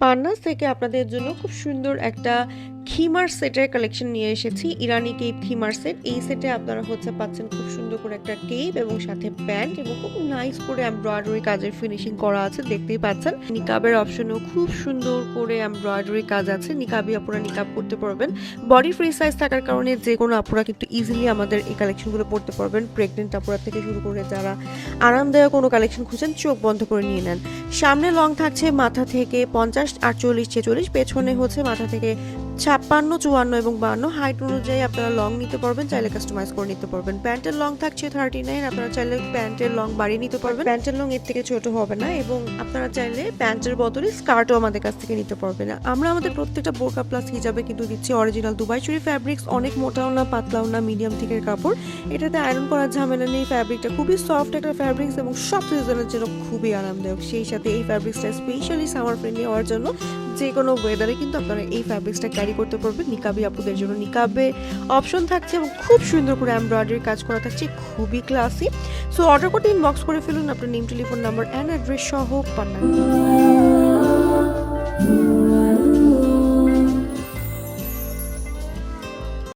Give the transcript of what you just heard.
পান্নাস থেকে আপনাদের জন্য খুব সুন্দর একটা খিমার সেটের কালেকশন নিয়ে এসেছি। ইরানি কেপ খিমার সেট। এই সেটে আপনারা পাচ্ছেন খুব সুন্দর করে একটা কেপ এবং সাথে প্যান্ট এবং খুব নাইস করে এমব্রয়ডারি কাজের ফিনিশিং করা আছে, দেখতেই পাচ্ছেন। নিকাবের অপশনেও খুব সুন্দর করে এমব্রয়ডারি কাজ আছে। নিকাবি আপুরা নিকাব করতে পারবেন। বডি ফ্রি সাইজ থাকার কারণে যে কোনো আপুরা কিন্তু ইজিলি আমাদের এই কালেকশনগুলো পড়তে পারবেন। প্রেগনেন্ট আপুরা থেকে শুরু করে যারা আরামদায়ক কোনো কালেকশন খুঁজছেন চোখ বন্ধ করে নিয়ে নেন। সামনে লং থাকছে মাথা থেকে 50, 48, 46, পেছনে মাথা থেকে 56, 54 এবং 52 হাইট অনুযায়ী আপনারা লং নিতে পারবেন, চাইলে কাস্টমাইজ করে নিতে পারবেন। প্যান্টের লং থাকছে 39, আপনারা চাইলে প্যান্টের লং বাড়িয়ে নিতে পারবেন। প্যান্টের লং এর থেকে ছোট হবে না এবং আপনারা চাইলে প্যান্টের বদলে স্কার্টও আমাদের কাছ থেকে নিতে পারবেন। আমরা আমাদের প্রত্যেকটা বোরকা প্লাস হিজাবে কিন্তু দিচ্ছি অরিজিনাল দুবাই চুরি ফ্যাব্রিক্স। অনেক মোটাও না পাতলাও না, মিডিয়াম থিকের কাপড়। এটাতে আয়রন করার ঝামেলা নেই। ফ্যাব্রিকটা খুবই সফট একটা ফ্যাব্রিক্স এবং সব সিজনের জন্য খুবই আরামদায়ক। সেই সাথে এই ফ্যাব্রিক্সটা স্পেশালি সামার ফ্রেন্ডলি হওয়ার জন্য যে কোনো ওয়েদারে কিন্তু আপনারা এই ফ্যাব্রিক্সটা ক্যারি করতে পারবেন। নিকাবি আপুদের জন্য নিকাবে অপশন থাকছে এবং খুব সুন্দর করে এমব্রয়ডারি কাজ করা থাকছে, খুবই ক্লাসি। সো অর্ডার করতে ইনবক্স করে ফেলুন আপনার name, telephone number and address সহ পান্না।